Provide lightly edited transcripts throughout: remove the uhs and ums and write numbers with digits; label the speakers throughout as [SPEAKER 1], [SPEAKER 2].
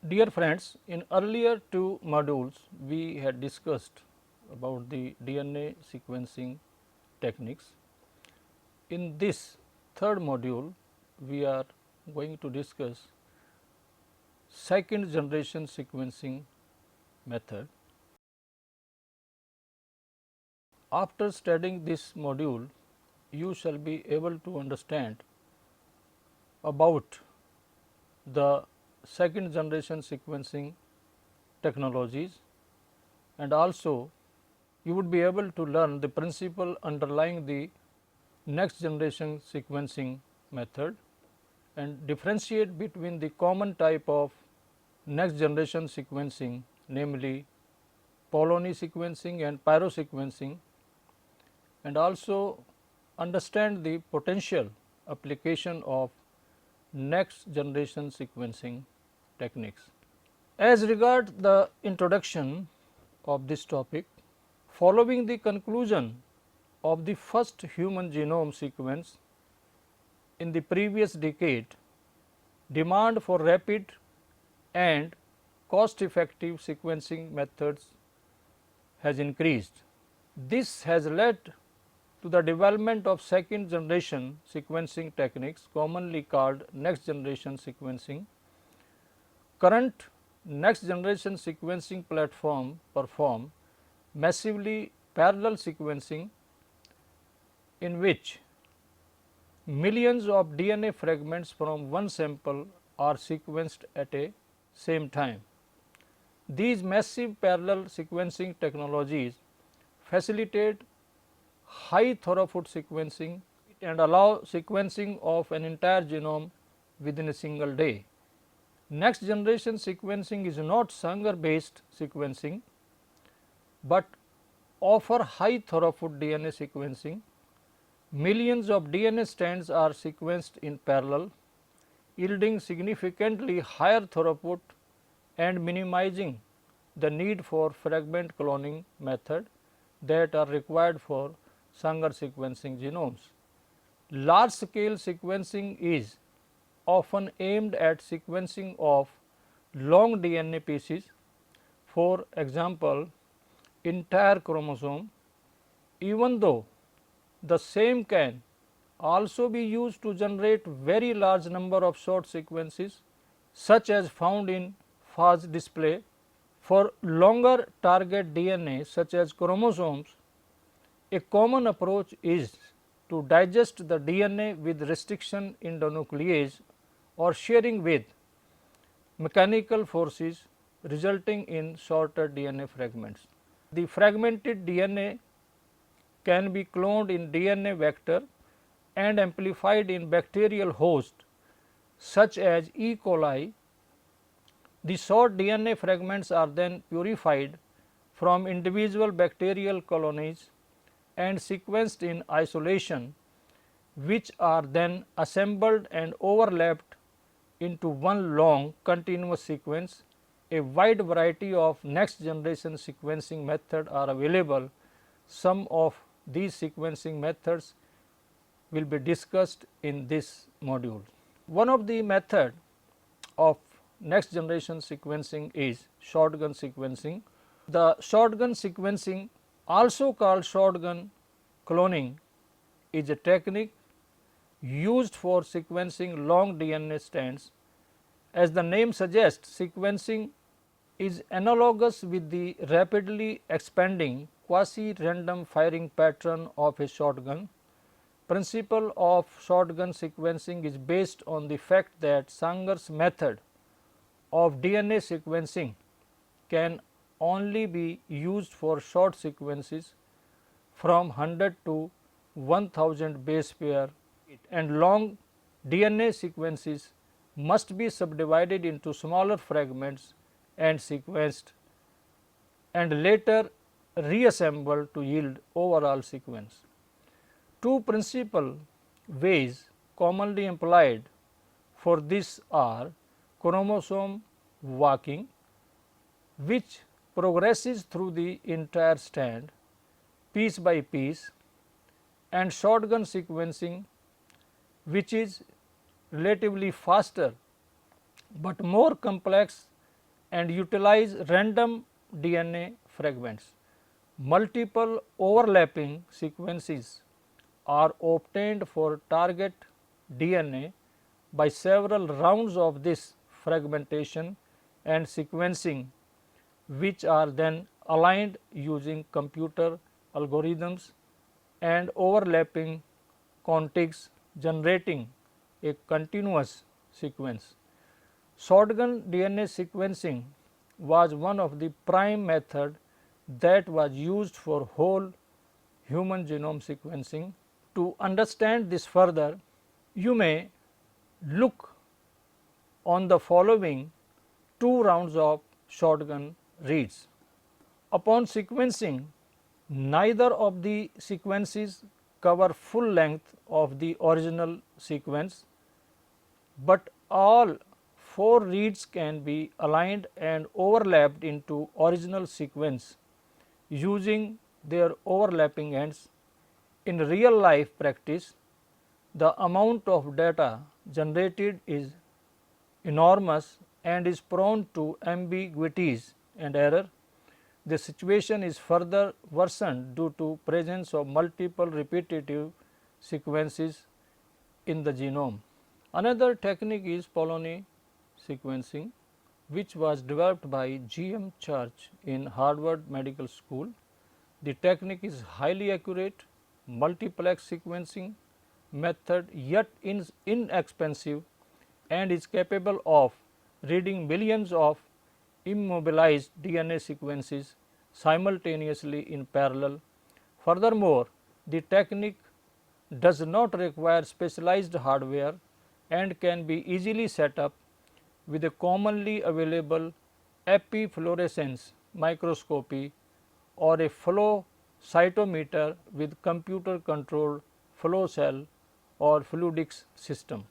[SPEAKER 1] Dear friends, in earlier two modules we had discussed about the DNA sequencing techniques. In this third module we are going to discuss second generation sequencing method. After studying this module, you shall be able to understand about the second generation sequencing technologies, and also you would be able to learn the principle underlying the next generation sequencing method and differentiate between the common type of next generation sequencing, namely Polanyi sequencing and Pyro sequencing, and also understand the potential application of next generation sequencing techniques. As regards the introduction of this topic, following the conclusion of the first human genome sequence in the previous decade, demand for rapid and cost effective sequencing methods has increased. This has led to the development of second generation sequencing techniques, commonly called next generation sequencing. Current next generation sequencing platform perform massively parallel sequencing, in which millions of DNA fragments from one sample are sequenced at a same time. These massive parallel sequencing technologies facilitate high throughput sequencing and allow sequencing of an entire genome within a single day. Next generation sequencing is not Sanger based sequencing, but offer high throughput DNA sequencing. Millions of DNA strands are sequenced in parallel, yielding significantly higher throughput and minimizing the need for fragment cloning method that are required for Sanger sequencing genomes. Large scale sequencing is often aimed at sequencing of long DNA pieces, for example, entire chromosome, even though the same can also be used to generate very large number of short sequences, such as found in phage display. For longer target DNA such as chromosomes, a common approach is to digest the DNA with restriction endonuclease or shearing with mechanical forces, resulting in shorter DNA fragments. The fragmented DNA can be cloned in DNA vector and amplified in bacterial host such as E. coli. The short DNA fragments are then purified from individual bacterial colonies and sequenced in isolation, which are then assembled and overlapped into one long continuous sequence. A wide variety of next generation sequencing methods are available. Some of these sequencing methods will be discussed in this module. One of the method of next generation sequencing is shotgun sequencing. The shotgun sequencing, also called shotgun cloning, is a technique used for sequencing long DNA strands. As the name suggests, sequencing is analogous with the rapidly expanding quasi-random firing pattern of a shotgun. Principle of shotgun sequencing is based on the fact that Sanger's method of DNA sequencing can only be used for short sequences from 100 to 1000 base pair, and long DNA sequences must be subdivided into smaller fragments and sequenced and later reassembled to yield overall sequence. Two principal ways commonly employed for this are chromosome walking, which progresses through the entire strand piece by piece, and shotgun sequencing, which is relatively faster but more complex and utilize random DNA fragments. Multiple overlapping sequences are obtained for target DNA by several rounds of this fragmentation and sequencing, which are then aligned using computer algorithms and overlapping contigs, generating a continuous sequence. Shotgun DNA sequencing was one of the prime methods that was used for whole human genome sequencing. To understand this further, you may look on the following two rounds of shotgun reads. Upon sequencing, neither of the sequences cover full length of the original sequence, but all 4 reads can be aligned and overlapped into original sequence using their overlapping ends. In real life practice, the amount of data generated is enormous and is prone to ambiguities and error. The situation is further worsened due to presence of multiple repetitive sequences in the genome. Another technique is Polanyi sequencing, which was developed by G.M. Church in Harvard Medical School. The technique is highly accurate, multiplex sequencing method, yet inexpensive, and is capable of reading millions of immobilized DNA sequences simultaneously in parallel. Furthermore, the technique does not require specialized hardware and can be easily set up with a commonly available epifluorescence microscopy or a flow cytometer with computer controlled flow cell or fluidics system.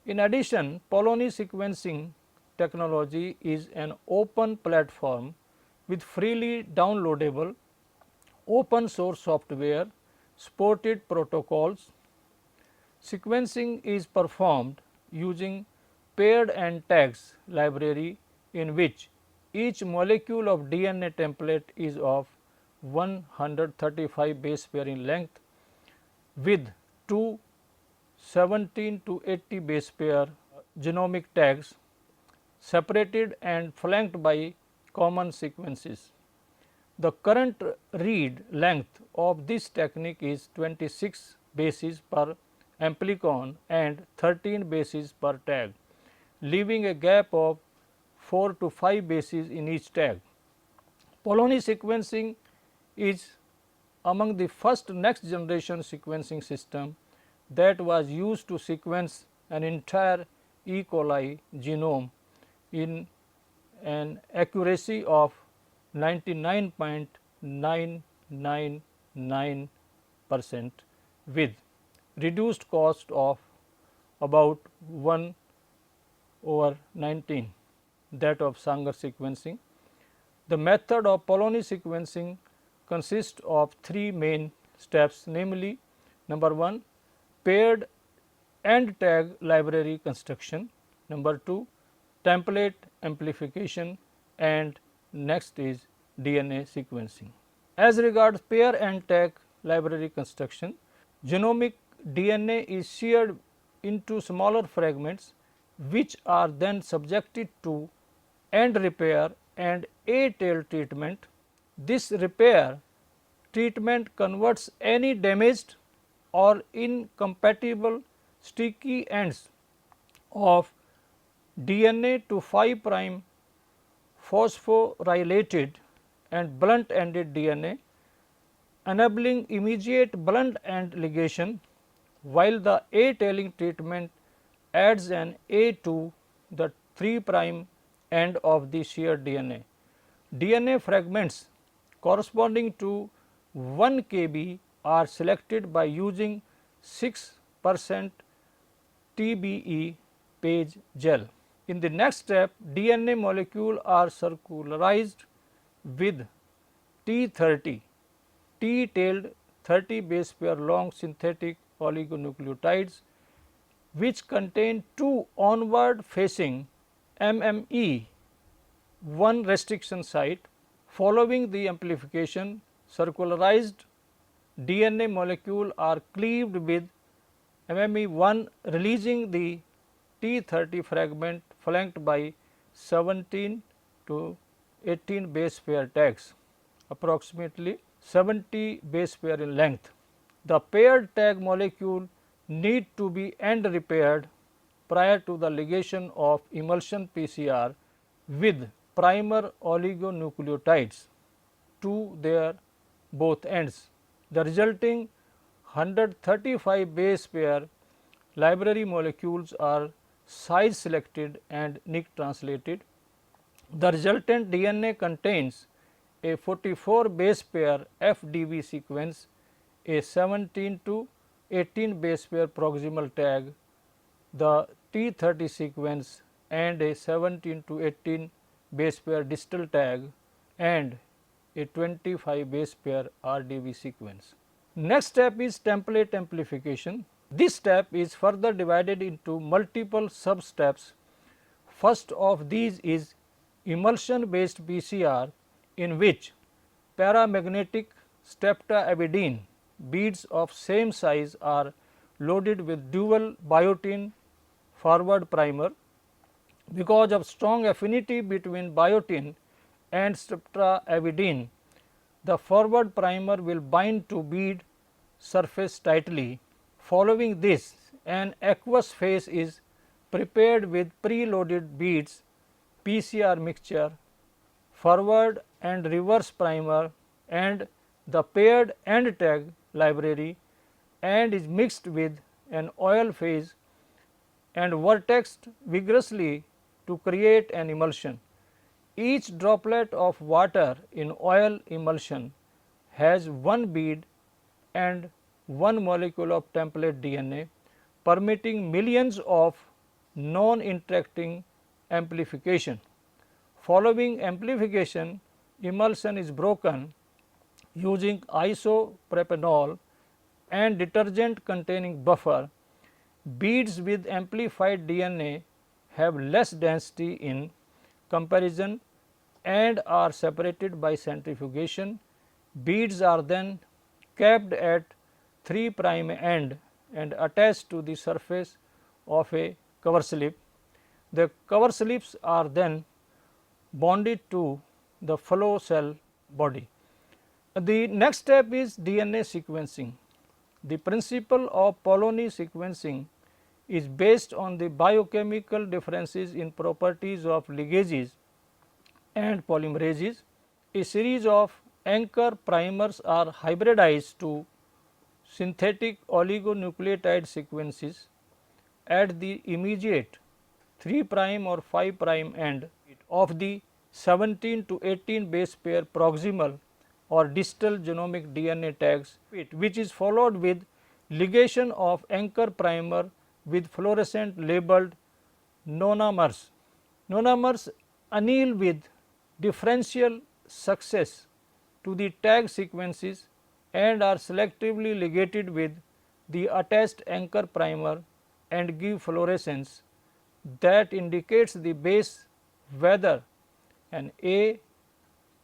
[SPEAKER 1] In addition, Polanyi sequencing technology is an open platform with freely downloadable open source software, supported protocols. Sequencing is performed using paired and tags library, in which each molecule of DNA template is of 135 base pair in length with 2 17 to 80 base pair genomic tags separated and flanked by common sequences. The current read length of this technique is 26 bases per amplicon and 13 bases per tag, leaving a gap of 4 to 5 bases in each tag. Polanyi sequencing is among the first next generation sequencing system that was used to sequence an entire E. coli genome in an accuracy of 99.999% with reduced cost of about 1/19 that of Sanger sequencing. The method of Polanyi sequencing consists of 3 main steps, namely number 1, paired and tag library construction, number 2, template amplification, and next is DNA sequencing. As regards pair and tag library construction, genomic DNA is sheared into smaller fragments, which are then subjected to end repair and A-tail treatment. This repair treatment converts any damaged or incompatible sticky ends of DNA to 5' phosphorylated and blunt ended DNA, enabling immediate blunt end ligation, while the A-tailing treatment adds an A to the 3' end of the sheared DNA. DNA fragments corresponding to 1 kb are selected by using 6% TBE page gel. In the next step, DNA molecules are circularized with T30 T-tailed 30 base pair long synthetic oligonucleotides, which contain 2 onward facing MME one restriction site. Following the amplification, circularized DNA molecule are cleaved with MME1, releasing the T30 fragment flanked by 17 to 18 base pair tags, approximately 70 base pair in length. The paired tag molecule need to be end repaired prior to the ligation of emulsion PCR with primer oligonucleotides to their both ends. The resulting 135 base pair library molecules are size selected and nick translated. The resultant DNA contains a 44 base pair FDV sequence, a 17 to 18 base pair proximal tag, the T30 sequence and a 17 to 18 base pair distal tag and a 25 base pair RDV sequence. Next step is template amplification. This step is further divided into multiple sub steps. First of these is emulsion based PCR, in which paramagnetic streptavidin beads of same size are loaded with dual biotin forward primer. Because of strong affinity between biotin and streptavidin, the forward primer will bind to bead surface tightly. Following this, an aqueous phase is prepared with preloaded beads, PCR mixture, forward and reverse primer and the paired end tag library, and is mixed with an oil phase and vortexed vigorously to create an emulsion. Each droplet of water in oil emulsion has one bead and one molecule of template DNA, permitting millions of non-interacting amplification. Following amplification, emulsion is broken using isopropanol and detergent containing buffer. Beads with amplified DNA have less density in comparison and are separated by centrifugation. Beads are then capped at 3' end and attached to the surface of a cover slip. The cover slips are then bonded to the flow cell body. The next step is DNA sequencing. The principle of Polanyi sequencing is based on the biochemical differences in properties of ligases and polymerases. A series of anchor primers are hybridized to synthetic oligonucleotide sequences at the immediate 3' or 5' end of the 17 to 18 base pair proximal or distal genomic DNA tags, which is followed with ligation of anchor primer with fluorescent labeled monomers. Monomers anneal with differential success to the tag sequences and are selectively ligated with the attached anchor primer and give fluorescence that indicates the base, whether an A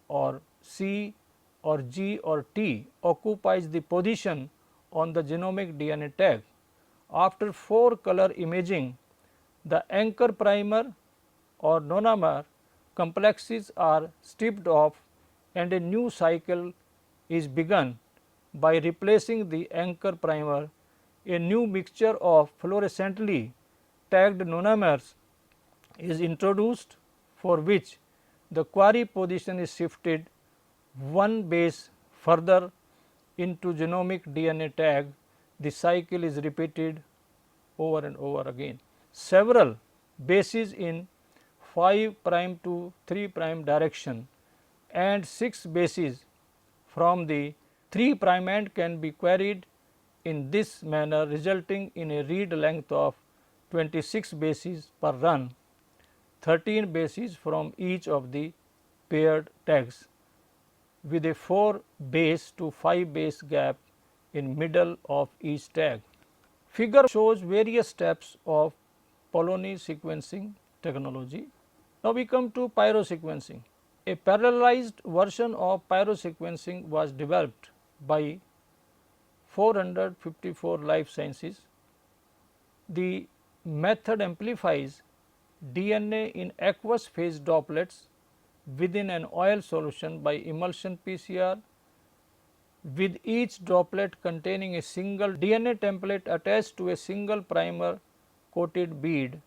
[SPEAKER 1] or C or G or T occupies the position on the genomic DNA tag. After 4 color imaging, the anchor primer or monomer complexes are stripped off and a new cycle is begun by replacing the anchor primer. A new mixture of fluorescently tagged monomers is introduced, for which the query position is shifted one base further into genomic DNA tag. The cycle is repeated over and over again. Several bases in 5' to 3' direction and 6 bases from the 3' end can be queried in this manner, resulting in a read length of 26 bases per run, 13 bases from each of the paired tags, with a 4 base to 5 base gap in middle of each tag. Figure shows various steps of Polanyi sequencing technology. Now we come to pyrosequencing. A parallelized version of pyrosequencing was developed by 454 Life Sciences. The method amplifies DNA in aqueous phase droplets within an oil solution by emulsion PCR, with each droplet containing a single DNA template attached to a single primer coated bead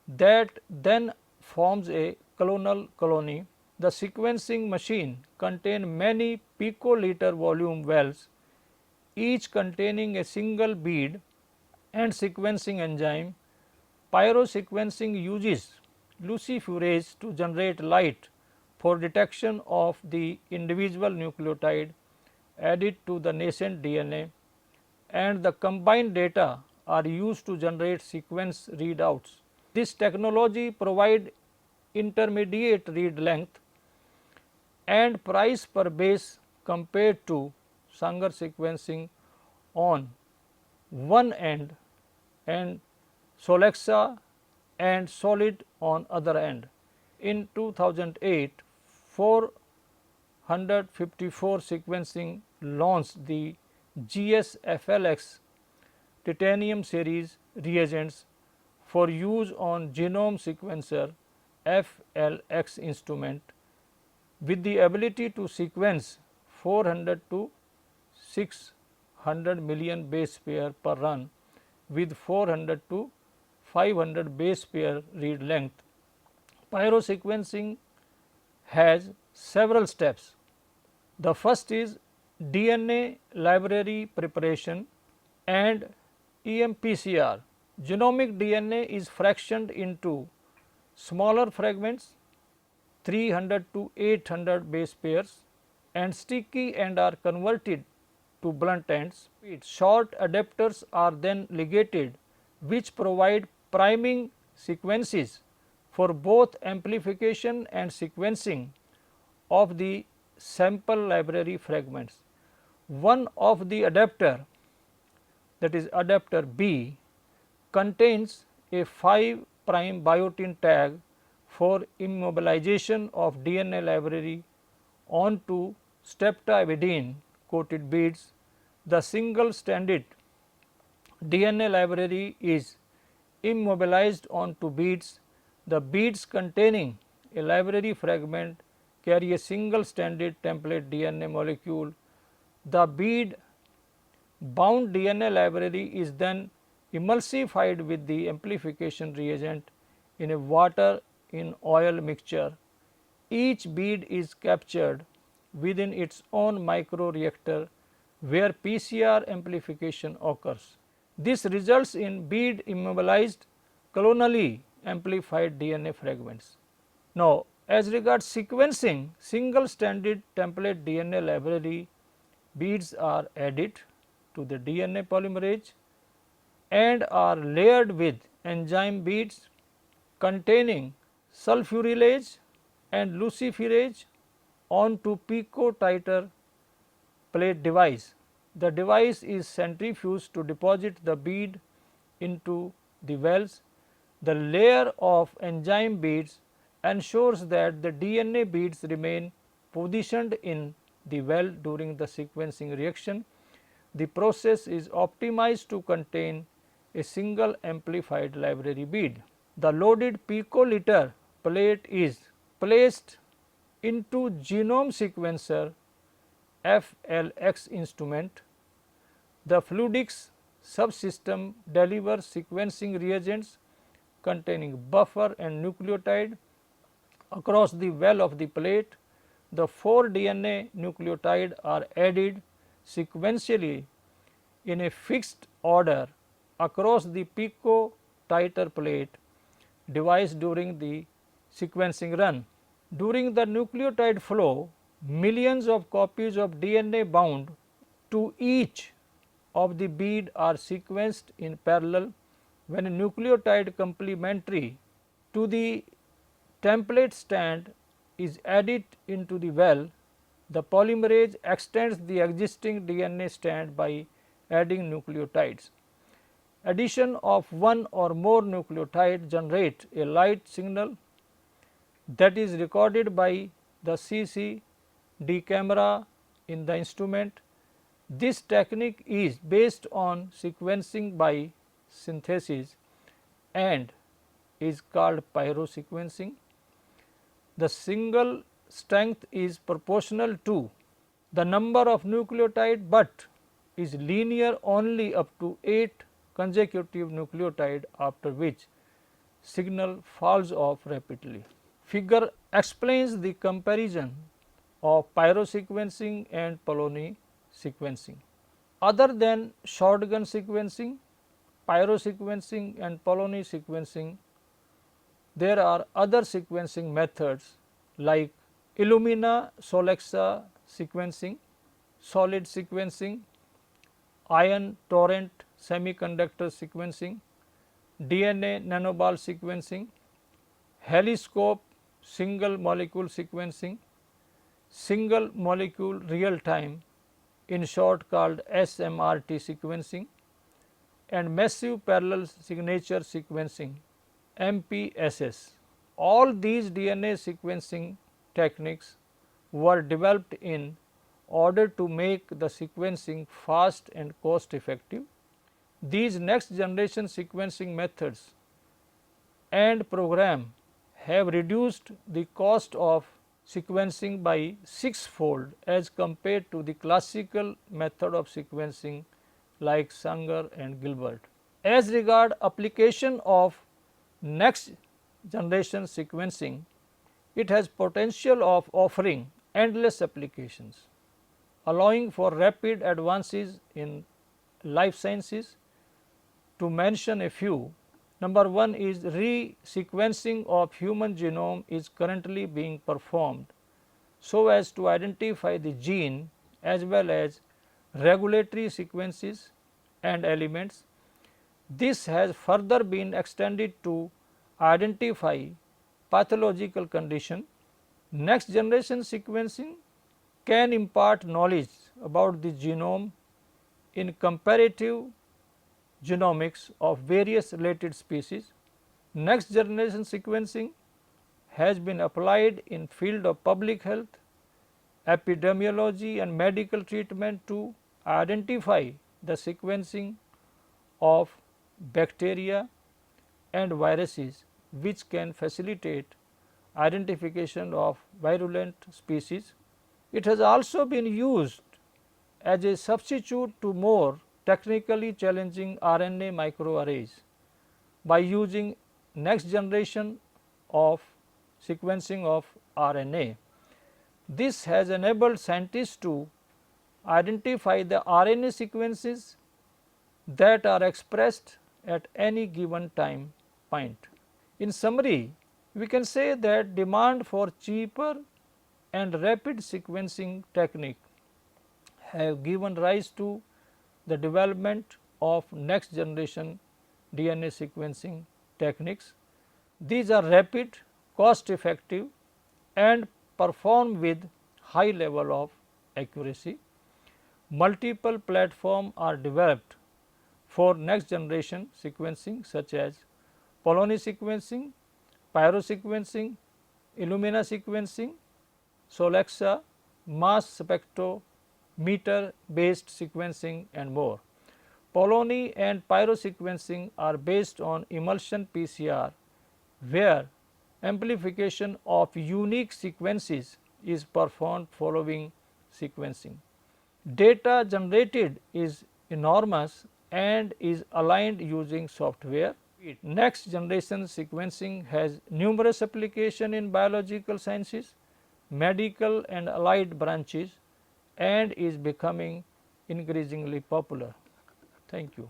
[SPEAKER 1] that then forms a clonal colony. The sequencing machine contains many picoliter volume wells, each containing a single bead and sequencing enzyme. Pyrosequencing uses luciferase to generate light for detection of the individual nucleotide added to the nascent DNA, and the combined data are used to generate sequence readouts. This technology provides intermediate read length and price per base compared to Sanger sequencing on one end and Solexa and Solid on other end. In 2008, 454 sequencing launched the GSFLX titanium series reagents for use on genome sequencer FLX instrument with the ability to sequence 400 to 600 million base pair per run with 400 to 500 base pair read length. Pyrosequencing has several steps. The first is DNA library preparation and EMPCR. Genomic DNA is fractioned into smaller fragments 300 to 800 base pairs and sticky and are converted to blunt ends. Short adapters are then ligated, which provide priming sequences for both amplification and sequencing of the sample library fragments. One of the adapter, that is adapter B, contains a 5' biotin tag for immobilization of DNA library onto streptavidin coated beads. The single stranded DNA library is immobilized onto beads. The beads containing a library fragment carry a single stranded template DNA molecule. The bead bound DNA library is then emulsified with the amplification reagent in a water in oil mixture. Each bead is captured within its own microreactor where PCR amplification occurs. This results in bead immobilized clonally amplified DNA fragments. Now, as regards sequencing, single stranded template DNA library beads are added to the DNA polymerase and are layered with enzyme beads containing sulfurylase and luciferase onto pico-titer plate device. The device is centrifuged to deposit the bead into the wells. The layer of enzyme beads ensures that the DNA beads remain positioned in the well during the sequencing reaction. The process is optimized to contain a single amplified library bead. The loaded picoliter plate is placed into genome sequencer FLX instrument. The fluidics subsystem delivers sequencing reagents containing buffer and nucleotide across the well of the plate. The 4 DNA nucleotide are added sequentially in a fixed order across the pico-titer plate device during the sequencing run. During the nucleotide flow, millions of copies of DNA bound to each of the bead are sequenced in parallel. When a nucleotide complementary to the template strand is added into the well, the polymerase extends the existing DNA strand by adding nucleotides. Addition of one or more nucleotide generate a light signal that is recorded by the CCD camera in the instrument. This technique is based on sequencing by synthesis and is called pyrosequencing. The single strength is proportional to the number of nucleotide, but is linear only up to 8 consecutive nucleotide, after which signal falls off rapidly. Figure explains the comparison of pyrosequencing and Polanyi sequencing. Other than shotgun sequencing, pyrosequencing and Polanyi sequencing, there are other sequencing methods like Illumina Solexa sequencing, solid sequencing, ion torrent semiconductor sequencing, DNA nanoball sequencing, heliscope single molecule sequencing, single molecule real time, in short called SMRT sequencing, and massive parallel signature sequencing, MPSS. All these DNA sequencing techniques were developed in order to make the sequencing fast and cost effective. These next generation sequencing methods and program have reduced the cost of sequencing by 6-fold as compared to the classical method of sequencing like Sanger and Gilbert. As regard application of next generation sequencing, it has potential of offering endless applications, allowing for rapid advances in life sciences. To mention a few, number 1 is re-sequencing of human genome is currently being performed so as to identify the gene as well as regulatory sequences and elements. This has further been extended to identify pathological condition. Next generation sequencing can impart knowledge about the genome in comparative genomics of various related species. Next generation sequencing has been applied in field of public health, epidemiology and medical treatment to identify the sequencing of bacteria and viruses, which can facilitate identification of virulent species. It has also been used as a substitute to more technically challenging RNA microarrays by using next generation of sequencing of RNA. This has enabled scientists to identify the RNA sequences that are expressed at any given time point. In summary, we can say that demand for cheaper and rapid sequencing technique have given rise to the development of next generation DNA sequencing techniques. These are rapid, cost effective and perform with high level of accuracy. Multiple platforms are developed for next generation sequencing such as Polanyi sequencing, pyrosequencing, Illumina sequencing, Solexa, mass spectrometer based sequencing and more. Polanyi and pyrosequencing are based on emulsion PCR, where amplification of unique sequences is performed following sequencing. Data generated is enormous and is aligned using software. Next generation sequencing has numerous applications in biological sciences, medical and allied branches, and is becoming increasingly popular. Thank you.